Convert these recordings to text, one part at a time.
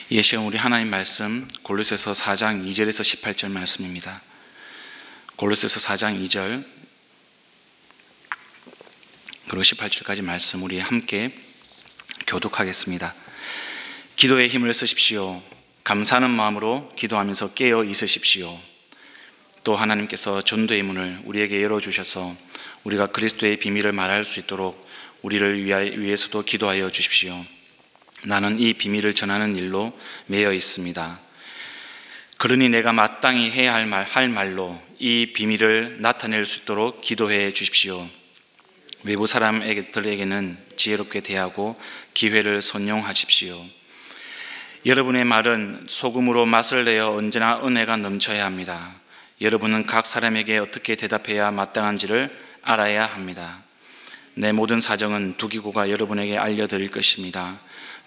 이 시간 우리 하나님 말씀 골로새서 4장 2절에서 18절 말씀입니다. 골로새서 4장 2절 그리고 18절까지 말씀 우리 함께 교독하겠습니다. 기도에 힘을 쓰십시오. 감사하는 마음으로 기도하면서 깨어 있으십시오. 또 하나님께서 전도의 문을 우리에게 열어주셔서 우리가 그리스도의 비밀을 말할 수 있도록 우리를 위해서도 기도하여 주십시오. 나는 이 비밀을 전하는 일로 매여 있습니다. 그러니 내가 마땅히 해야 할 말로 이 비밀을 나타낼 수 있도록 기도해 주십시오. 외부 사람들에게는 지혜롭게 대하고 기회를 선용하십시오. 여러분의 말은 소금으로 맛을 내어 언제나 은혜가 넘쳐야 합니다. 여러분은 각 사람에게 어떻게 대답해야 마땅한지를 알아야 합니다. 내 모든 사정은 두기고가 여러분에게 알려드릴 것입니다.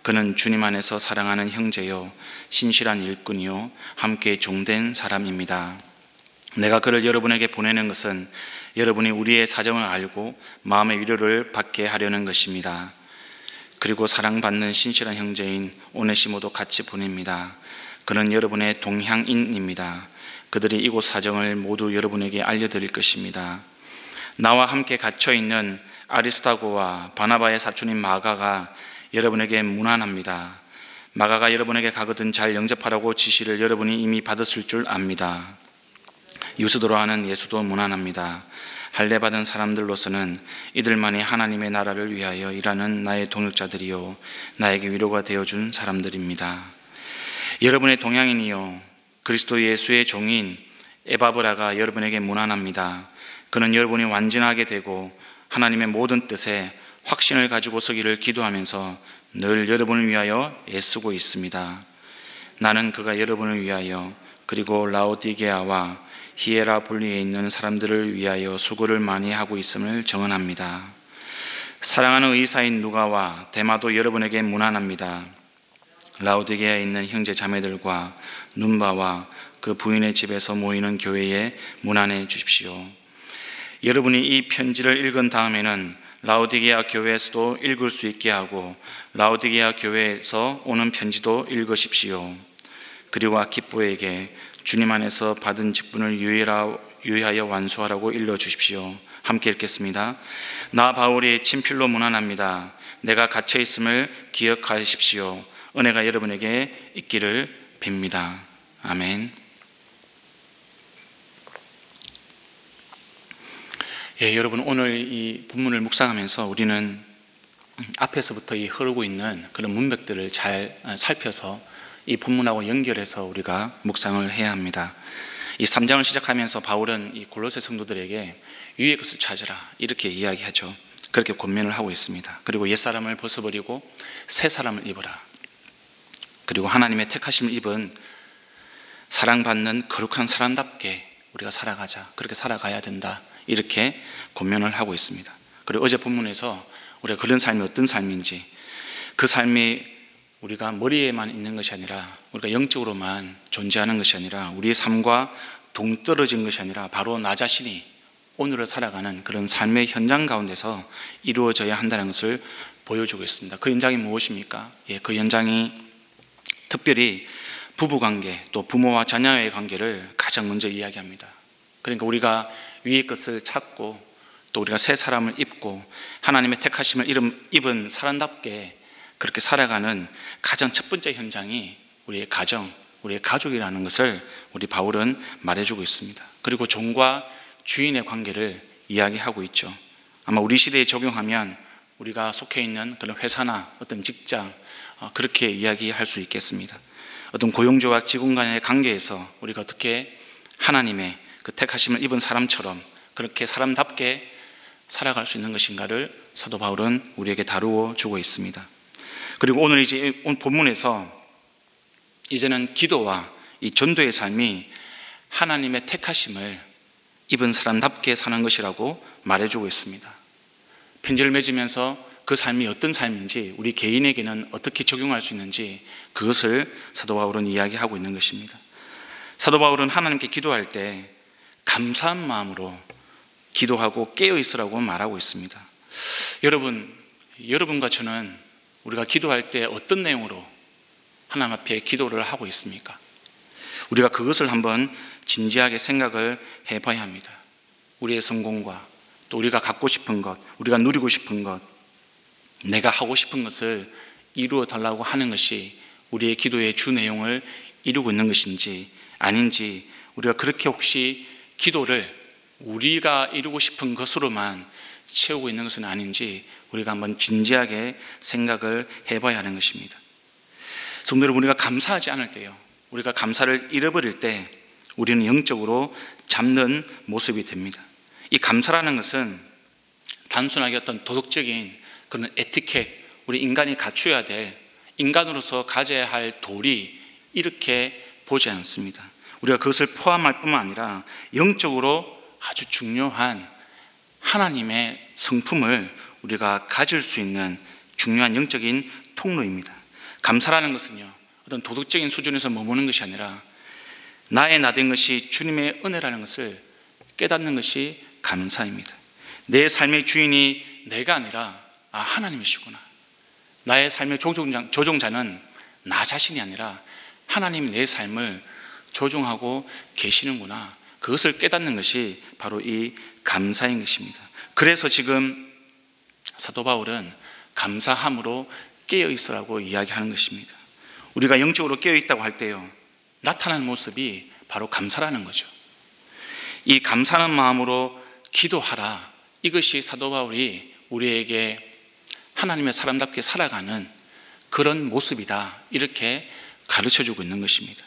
그는 주님 안에서 사랑하는 형제요 신실한 일꾼이요 함께 종된 사람입니다. 내가 그를 여러분에게 보내는 것은 여러분이 우리의 사정을 알고 마음의 위로를 받게 하려는 것입니다. 그리고 사랑받는 신실한 형제인 오네시모도 같이 보냅니다. 그는 여러분의 동향인입니다. 그들이 이곳 사정을 모두 여러분에게 알려드릴 것입니다. 나와 함께 갇혀있는 아리스타고와 바나바의 사촌인 마가가 여러분에게 문안합니다. 마가가 여러분에게 가거든 잘 영접하라고 지시를 여러분이 이미 받았을 줄 압니다. 유스도로 하는 예수도 문안합니다. 할례받은 사람들로서는 이들만이 하나님의 나라를 위하여 일하는 나의 동역자들이요 나에게 위로가 되어준 사람들입니다. 여러분의 동양인이요 그리스도 예수의 종인 에바브라가 여러분에게 문안합니다. 그는 여러분이 완전하게 되고 하나님의 모든 뜻에 확신을 가지고 서기를 기도하면서 늘 여러분을 위하여 애쓰고 있습니다. 나는 그가 여러분을 위하여 그리고 라오디게아와 히에라볼리에 있는 사람들을 위하여 수고를 많이 하고 있음을 증언합니다. 사랑하는 의사인 누가와 데마도 여러분에게 문안합니다. 라오디게아에 있는 형제 자매들과 눈바와 그 부인의 집에서 모이는 교회에 문안해 주십시오. 여러분이 이 편지를 읽은 다음에는 라오디게아 교회에서도 읽을 수 있게 하고 라오디게아 교회에서 오는 편지도 읽으십시오. 그리고 아키뽀에게 주님 안에서 받은 직분을 유의하여 완수하라고 일러주십시오. 함께 읽겠습니다. 나 바울이 친필로 문안합니다. 내가 갇혀 있음을 기억하십시오. 은혜가 여러분에게 있기를 빕니다. 아멘. 여러분 오늘 이 본문을 묵상하면서 우리는 앞에서부터 흐르고 있는 그런 문맥들을 잘 살펴서 이 본문하고 연결해서 우리가 묵상을 해야 합니다. 이 3장을 시작하면서 바울은 이 골로새 성도들에게 위의 것을 찾으라 이렇게 이야기하죠. 그렇게 권면을 하고 있습니다. 그리고 옛사람을 벗어버리고 새 사람을 입어라. 그리고 하나님의 택하심을 입은 사랑받는 거룩한 사람답게 우리가 살아가자. 그렇게 살아가야 된다. 이렇게 권면을 하고 있습니다. 그리고 어제 본문에서 우리가 그런 삶이 어떤 삶인지 그 삶이 우리가 머리에만 있는 것이 아니라 우리가 영적으로만 존재하는 것이 아니라 우리의 삶과 동떨어진 것이 아니라 바로 나 자신이 오늘을 살아가는 그런 삶의 현장 가운데서 이루어져야 한다는 것을 보여주고 있습니다. 그 현장이 무엇입니까? 그 현장이 특별히 부부관계 또 부모와 자녀의 관계를 가장 먼저 이야기합니다. 그러니까 우리가 위의 것을 찾고 또 우리가 새 사람을 입고 하나님의 택하심을 입은 사람답게 그렇게 살아가는 가장 첫 번째 현장이 우리의 가정, 우리의 가족이라는 것을 우리 바울은 말해주고 있습니다. 그리고 종과 주인의 관계를 이야기하고 있죠. 아마 우리 시대에 적용하면 우리가 속해 있는 그런 회사나 어떤 직장 그렇게 이야기할 수 있겠습니다. 어떤 고용주와 직원 간의 관계에서 우리가 어떻게 하나님의 그 택하심을 입은 사람처럼 그렇게 사람답게 살아갈 수 있는 것인가를 사도 바울은 우리에게 다루어 주고 있습니다. 그리고 오늘 본문에서 이제는 기도와 이 전도의 삶이 하나님의 택하심을 입은 사람답게 사는 것이라고 말해주고 있습니다. 편지를 맺으면서 그 삶이 어떤 삶인지 우리 개인에게는 어떻게 적용할 수 있는지 그것을 사도 바울은 이야기하고 있는 것입니다. 사도 바울은 하나님께 기도할 때 감사한 마음으로 기도하고 깨어있으라고 말하고 있습니다. 여러분과 저는 우리가 기도할 때 어떤 내용으로 하나님 앞에 기도를 하고 있습니까? 우리가 그것을 한번 진지하게 생각을 해봐야 합니다. 우리의 성공과 또 우리가 갖고 싶은 것, 우리가 누리고 싶은 것, 내가 하고 싶은 것을 이루어 달라고 하는 것이 우리의 기도의 주 내용을 이루고 있는 것인지 아닌지, 우리가 그렇게 혹시 기도를 우리가 이루고 싶은 것으로만 채우고 있는 것은 아닌지 우리가 한번 진지하게 생각을 해봐야 하는 것입니다. 성도 여러분, 우리가 감사하지 않을 때요, 우리가 감사를 잃어버릴 때 우리는 영적으로 잠든 모습이 됩니다. 이 감사라는 것은 단순하게 어떤 도덕적인 그런 에티켓, 우리 인간이 갖춰야 될, 인간으로서 가져야 할 도리, 이렇게 보지 않습니다. 우리가 그것을 포함할 뿐만 아니라 영적으로 아주 중요한 하나님의 성품을 우리가 가질 수 있는 중요한 영적인 통로입니다. 감사라는 것은요, 어떤 도덕적인 수준에서 머무는 것이 아니라 나의 나된 것이 주님의 은혜라는 것을 깨닫는 것이 감사입니다. 내 삶의 주인이 내가 아니라 하나님이시구나. 나의 삶의 조종자는 나 자신이 아니라 하나님이 내 삶을 조종하고 계시는구나. 그것을 깨닫는 것이 바로 이 감사인 것입니다. 그래서 지금 사도 바울은 감사함으로 깨어있으라고 이야기하는 것입니다. 우리가 영적으로 깨어있다고 할 때요, 나타나는 모습이 바로 감사라는 거죠. 이 감사하는 마음으로 기도하라, 이것이 사도 바울이 우리에게 하나님의 사람답게 살아가는 그런 모습이다, 이렇게 가르쳐주고 있는 것입니다.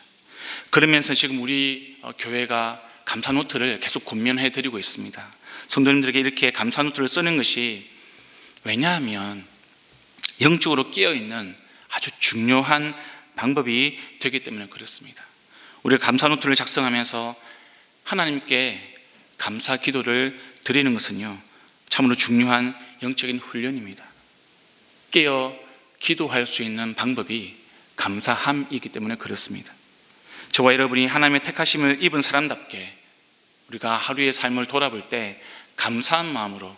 그러면서 지금 우리 교회가 감사 노트를 계속 권면해 드리고 있습니다. 성도님들에게 이렇게 감사 노트를 쓰는 것이, 왜냐하면 영적으로 깨어있는 아주 중요한 방법이 되기 때문에 그렇습니다. 우리가 감사 노트를 작성하면서 하나님께 감사 기도를 드리는 것은요, 참으로 중요한 영적인 훈련입니다. 깨어 기도할 수 있는 방법이 감사함이기 때문에 그렇습니다. 저와 여러분이 하나님의 택하심을 입은 사람답게 우리가 하루의 삶을 돌아볼 때 감사한 마음으로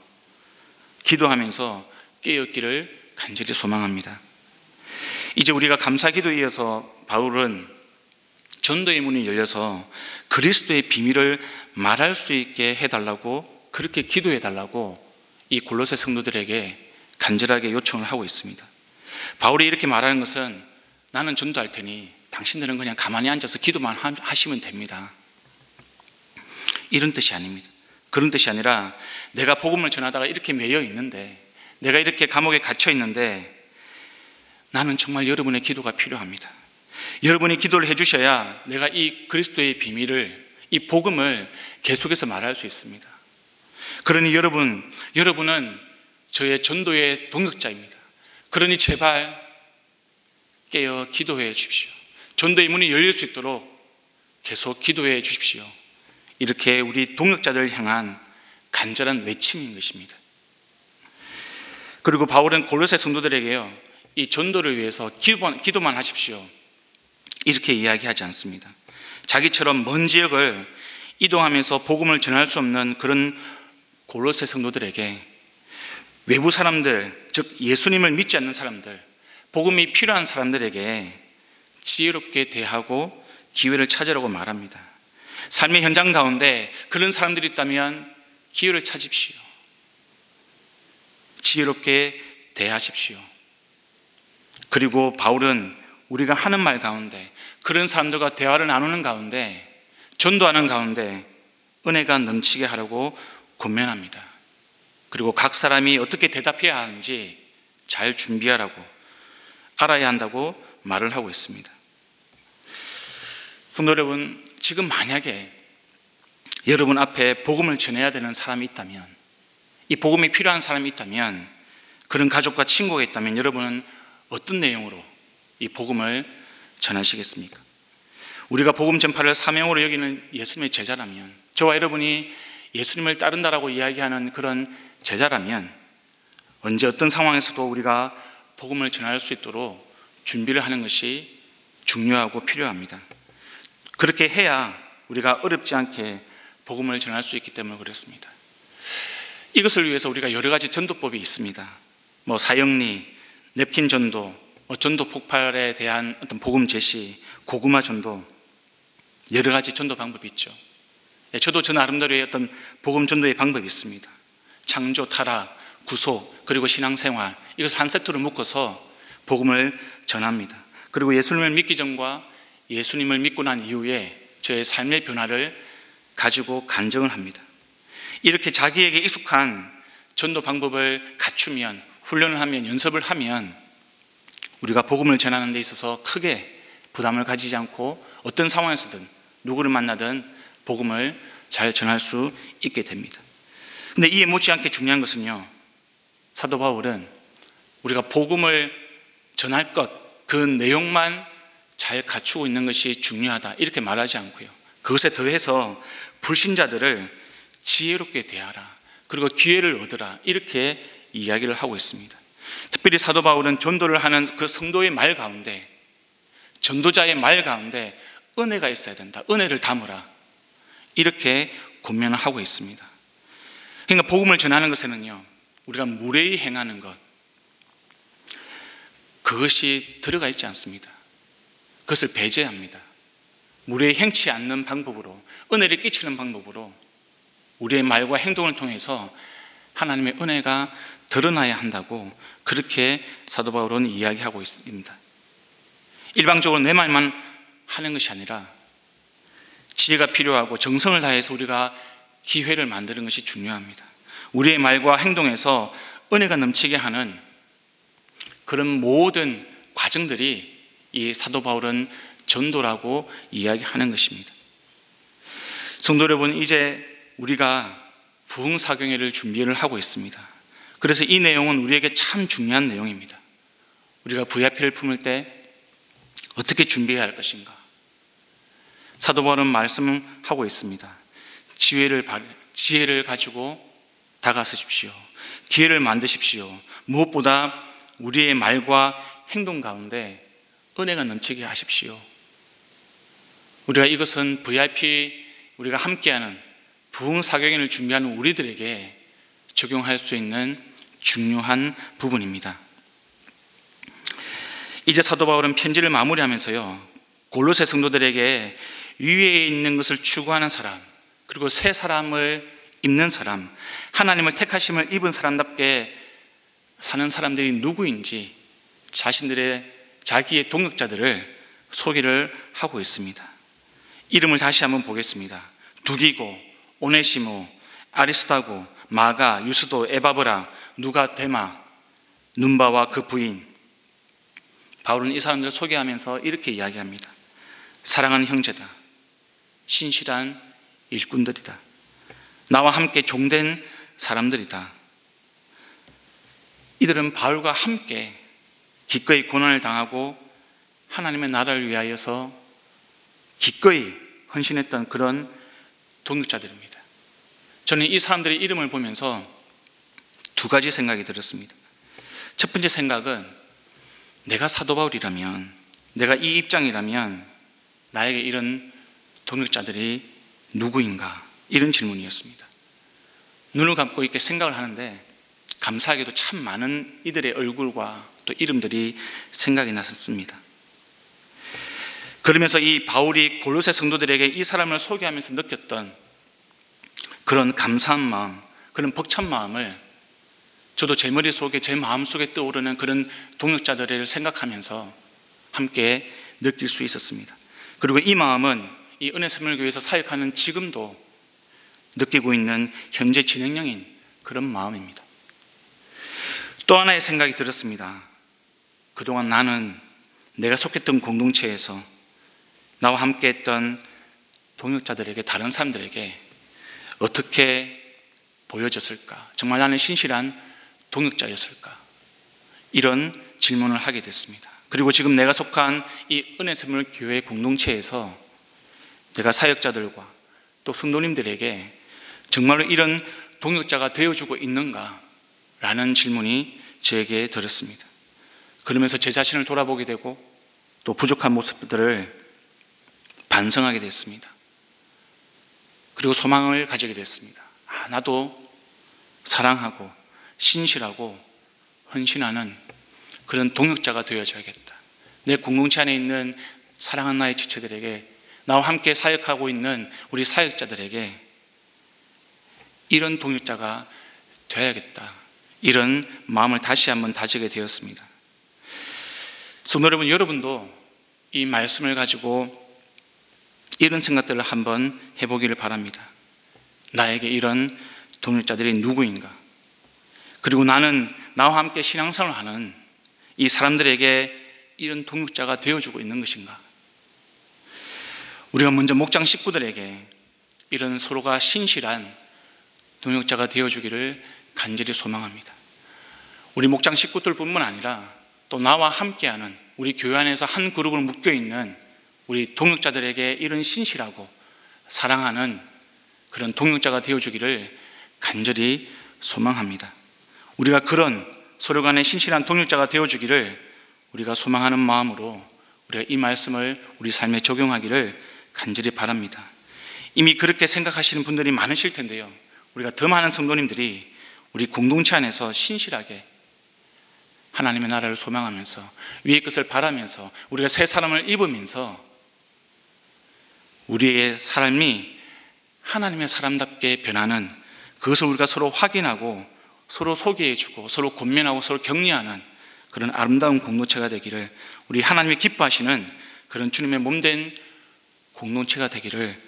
기도하면서 깨어있기를 간절히 소망합니다. 이제 우리가 감사 기도에 이어서 바울은 전도의 문이 열려서 그리스도의 비밀을 말할 수 있게 해달라고, 그렇게 기도해달라고 이 골로새 성도들에게 간절하게 요청을 하고 있습니다. 바울이 이렇게 말하는 것은, 나는 전도할 테니 당신들은 그냥 가만히 앉아서 기도만 하시면 됩니다, 이런 뜻이 아닙니다. 그런 뜻이 아니라, 내가 복음을 전하다가 이렇게 매여 있는데, 내가 이렇게 감옥에 갇혀 있는데 나는 정말 여러분의 기도가 필요합니다. 여러분이 기도를 해주셔야 내가 이 그리스도의 비밀을, 이 복음을 계속해서 말할 수 있습니다. 그러니 여러분은 저의 전도의 동역자입니다. 그러니 제발 깨어 기도해 주십시오. 전도의 문이 열릴 수 있도록 계속 기도해 주십시오. 이렇게 우리 동역자들을 향한 간절한 외침인 것입니다. 그리고 바울은 골로새 성도들에게요, 이 전도를 위해서 기도만 하십시오, 이렇게 이야기하지 않습니다. 자기처럼 먼 지역을 이동하면서 복음을 전할 수 없는 그런 골로새 성도들에게, 외부 사람들, 즉 예수님을 믿지 않는 사람들, 복음이 필요한 사람들에게 지혜롭게 대하고 기회를 찾으라고 말합니다. 삶의 현장 가운데 그런 사람들이 있다면 기회를 찾으십시오. 지혜롭게 대하십시오. 그리고 바울은 우리가 하는 말 가운데, 그런 사람들과 대화를 나누는 가운데, 전도하는 가운데 은혜가 넘치게 하라고 권면합니다. 그리고 각 사람이 어떻게 대답해야 하는지 잘 준비하라고, 알아야 한다고 말을 하고 있습니다. 성도 여러분, 지금 만약에 여러분 앞에 복음을 전해야 되는 사람이 있다면, 이 복음이 필요한 사람이 있다면, 그런 가족과 친구가 있다면 여러분은 어떤 내용으로 이 복음을 전하시겠습니까? 우리가 복음 전파를 사명으로 여기는 예수님의 제자라면, 저와 여러분이 예수님을 따른다라고 이야기하는 그런 제자라면, 언제 어떤 상황에서도 우리가 복음을 전할 수 있도록 준비를 하는 것이 중요하고 필요합니다. 그렇게 해야 우리가 어렵지 않게 복음을 전할 수 있기 때문에 그렇습니다. 이것을 위해서 우리가 여러 가지 전도법이 있습니다. 사형리, 냅킨 전도, 전도 폭발에 대한 어떤 복음 제시, 고구마 전도, 여러 가지 전도 방법이 있죠. 저도 저 나름대로의 어떤 복음 전도의 방법이 있습니다. 창조, 타락, 구속, 그리고 신앙생활, 이것을 한 세트로 묶어서 복음을 전합니다. 그리고 예수님을 믿기 전과 예수님을 믿고 난 이후에 저의 삶의 변화를 가지고 간증을 합니다. 이렇게 자기에게 익숙한 전도 방법을 갖추면, 훈련을 하면, 연습을 하면 우리가 복음을 전하는 데 있어서 크게 부담을 가지지 않고 어떤 상황에서든 누구를 만나든 복음을 잘 전할 수 있게 됩니다. 근데 이에 못지않게 중요한 것은요, 사도 바울은 우리가 복음을 전할 것, 그 내용만 잘 갖추고 있는 것이 중요하다 이렇게 말하지 않고요, 그것에 더해서 불신자들을 지혜롭게 대하라, 그리고 기회를 얻으라, 이렇게 이야기를 하고 있습니다. 특별히 사도 바울은 전도를 하는 그 성도의 말 가운데, 전도자의 말 가운데 은혜가 있어야 된다, 은혜를 담으라, 이렇게 권면을 하고 있습니다. 그러니까 복음을 전하는 것에는요, 우리가 무례히 행하는 것, 그것이 들어가 있지 않습니다. 그것을 배제합니다. 무례히 행치 않는 방법으로, 은혜를 끼치는 방법으로 우리의 말과 행동을 통해서 하나님의 은혜가 드러나야 한다고 그렇게 사도 바울은 이야기하고 있습니다. 일방적으로 내 말만 하는 것이 아니라 지혜가 필요하고 정성을 다해서 우리가 기회를 만드는 것이 중요합니다. 우리의 말과 행동에서 은혜가 넘치게 하는 그런 모든 과정들이 이 사도 바울은 전도라고 이야기하는 것입니다. 성도 여러분, 이제 우리가 부흥사경회를 준비를 하고 있습니다. 그래서 이 내용은 우리에게 참 중요한 내용입니다. 우리가 VIP를 품을 때 어떻게 준비해야 할 것인가? 사도 바울은 말씀하고 있습니다. 지혜를 가지고 다가서십시오. 기회를 만드십시오. 무엇보다 우리의 말과 행동 가운데 은혜가 넘치게 하십시오. 우리가 이것은 VIP, 우리가 함께하는 부흥사경회를 준비하는 우리들에게 적용할 수 있는 중요한 부분입니다. 이제 사도 바울은 편지를 마무리하면서요, 골로새 성도들에게 위에 있는 것을 추구하는 사람, 그리고 새 사람을 입는 사람, 하나님을 택하심을 입은 사람답게 사는 사람들이 누구인지 자기의 동역자들을 소개를 하고 있습니다. 이름을 다시 한번 보겠습니다. 두기고, 오네시모, 아리스타고, 마가, 유스도, 에바브라, 누가, 데마, 눈바와 그 부인. 바울은 이 사람들을 소개하면서 이렇게 이야기합니다. 사랑하는 형제다. 신실한 일꾼들이다. 나와 함께 종된 사람들이다. 이들은 바울과 함께 기꺼이 고난을 당하고 하나님의 나라를 위하여서 기꺼이 헌신했던 그런 동역자들입니다. 저는 이 사람들의 이름을 보면서 두 가지 생각이 들었습니다. 첫 번째 생각은, 내가 사도 바울이라면, 내가 이 입장이라면 나에게 이런 동역자들이 누구인가? 이런 질문이었습니다. 눈을 감고 이렇게 생각을 하는데 감사하게도 참 많은 이들의 얼굴과 또 이름들이 생각이 났었습니다. 그러면서 이 바울이 골로새 성도들에게 이 사람을 소개하면서 느꼈던 그런 감사한 마음, 그런 벅찬 마음을 저도 제 머릿속에, 제 마음속에 떠오르는 그런 동역자들을 생각하면서 함께 느낄 수 있었습니다. 그리고 이 마음은 이 은혜샘물교회에서 사역하는 지금도 느끼고 있는 현재 진행형인 그런 마음입니다. 또 하나의 생각이 들었습니다. 그동안 나는 내가 속했던 공동체에서 나와 함께 했던 동역자들에게, 다른 사람들에게 어떻게 보여졌을까? 정말 나는 신실한 동역자였을까? 이런 질문을 하게 됐습니다. 그리고 지금 내가 속한 이 은혜샘물교회 공동체에서 내가 사역자들과 또 성도님들에게 정말로 이런 동역자가 되어주고 있는가? 라는 질문이 저에게 들었습니다. 그러면서 제 자신을 돌아보게 되고 또 부족한 모습들을 반성하게 됐습니다. 그리고 소망을 가지게 됐습니다. 나도 사랑하고 신실하고 헌신하는 그런 동역자가 되어줘야겠다. 내 공동체 안에 있는 사랑하는 나의 지체들에게, 나와 함께 사역하고 있는 우리 사역자들에게 이런 동역자가 되어야겠다, 이런 마음을 다시 한번 다지게 되었습니다. 성도 여러분, 여러분도 이 말씀을 가지고 이런 생각들을 한번 해보기를 바랍니다. 나에게 이런 동역자들이 누구인가? 그리고 나는 나와 함께 신앙생활을 하는 이 사람들에게 이런 동역자가 되어주고 있는 것인가? 우리가 먼저 목장 식구들에게 이런 서로가 신실한 동역자가 되어주기를 간절히 소망합니다. 우리 목장 식구들뿐만 아니라 또 나와 함께하는 우리 교회 안에서 한 그룹을 묶여있는 우리 동역자들에게 이런 신실하고 사랑하는 그런 동역자가 되어주기를 간절히 소망합니다. 우리가 그런 서로 간의 신실한 동역자가 되어주기를 우리가 소망하는 마음으로 우리가 이 말씀을 우리 삶에 적용하기를 간절히 바랍니다. 이미 그렇게 생각하시는 분들이 많으실 텐데요, 우리가 더 많은 성도님들이 우리 공동체 안에서 신실하게 하나님의 나라를 소망하면서 위의 것을 바라면서 우리가 새 사람을 입으면서 우리의 삶이 하나님의 사람답게 변하는 그것을 우리가 서로 확인하고 서로 소개해주고 서로 권면하고 서로 격려하는 그런 아름다운 공동체가 되기를, 우리 하나님이 기뻐하시는 그런 주님의 몸된 공동체가 되기를,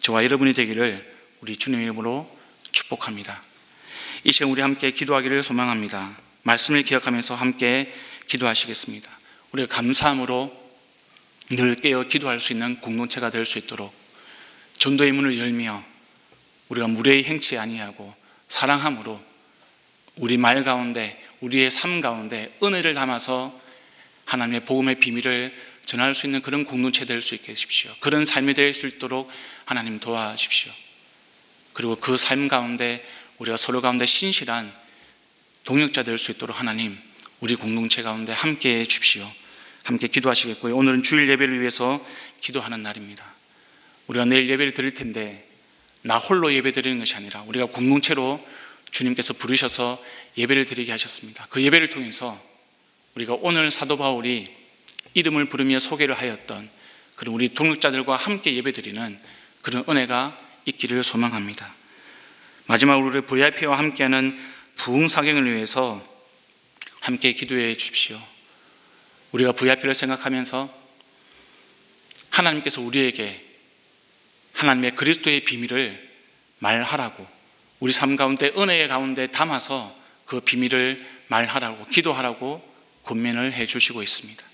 저와 여러분이 되기를 우리 주님의 이름으로 축복합니다. 이 시간 우리 함께 기도하기를 소망합니다. 말씀을 기억하면서 함께 기도하시겠습니다. 우리가 감사함으로 늘 깨어 기도할 수 있는 공동체가 될 수 있도록 전도의 문을 열며 우리가 무례히 행치 아니하고 사랑함으로 우리 말 가운데 우리의 삶 가운데 은혜를 담아서 하나님의 복음의 비밀을 전할 수 있는 그런 공동체 될 수 있게 해주십시오. 그런 삶이 될 수 있도록 하나님 도와주십시오. 그리고 그 삶 가운데 우리가 서로 가운데 신실한 동역자 될 수 있도록 하나님 우리 공동체 가운데 함께해 주십시오. 함께 기도하시겠고요. 오늘은 주일 예배를 위해서 기도하는 날입니다. 우리가 내일 예배를 드릴 텐데 나 홀로 예배 드리는 것이 아니라 우리가 공동체로 주님께서 부르셔서 예배를 드리게 하셨습니다. 그 예배를 통해서 우리가 오늘 사도 바울이 이름을 부르며 소개를 하였던 그런 우리 동역자들과 함께 예배 드리는 그런 은혜가 있기를 소망합니다. 마지막으로 우리 VIP와 함께하는 부흥사경을 위해서 함께 기도해 주십시오. 우리가 VIP를 생각하면서 하나님께서 우리에게 하나님의 그리스도의 비밀을 말하라고, 우리 삶 가운데 은혜의 가운데 담아서 그 비밀을 말하라고, 기도하라고 권면을 해 주시고 있습니다.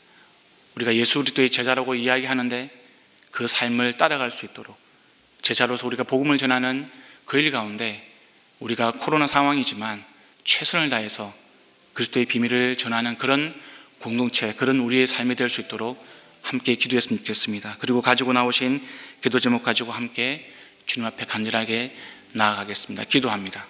우리가 예수 그리스도의 제자라고 이야기하는데 그 삶을 따라갈 수 있도록 제자로서 우리가 복음을 전하는 그 일 가운데 우리가 코로나 상황이지만 최선을 다해서 그리스도의 비밀을 전하는 그런 공동체, 그런 우리의 삶이 될 수 있도록 함께 기도했으면 좋겠습니다. 그리고 가지고 나오신 기도 제목 가지고 함께 주님 앞에 간절하게 나아가겠습니다. 기도합니다.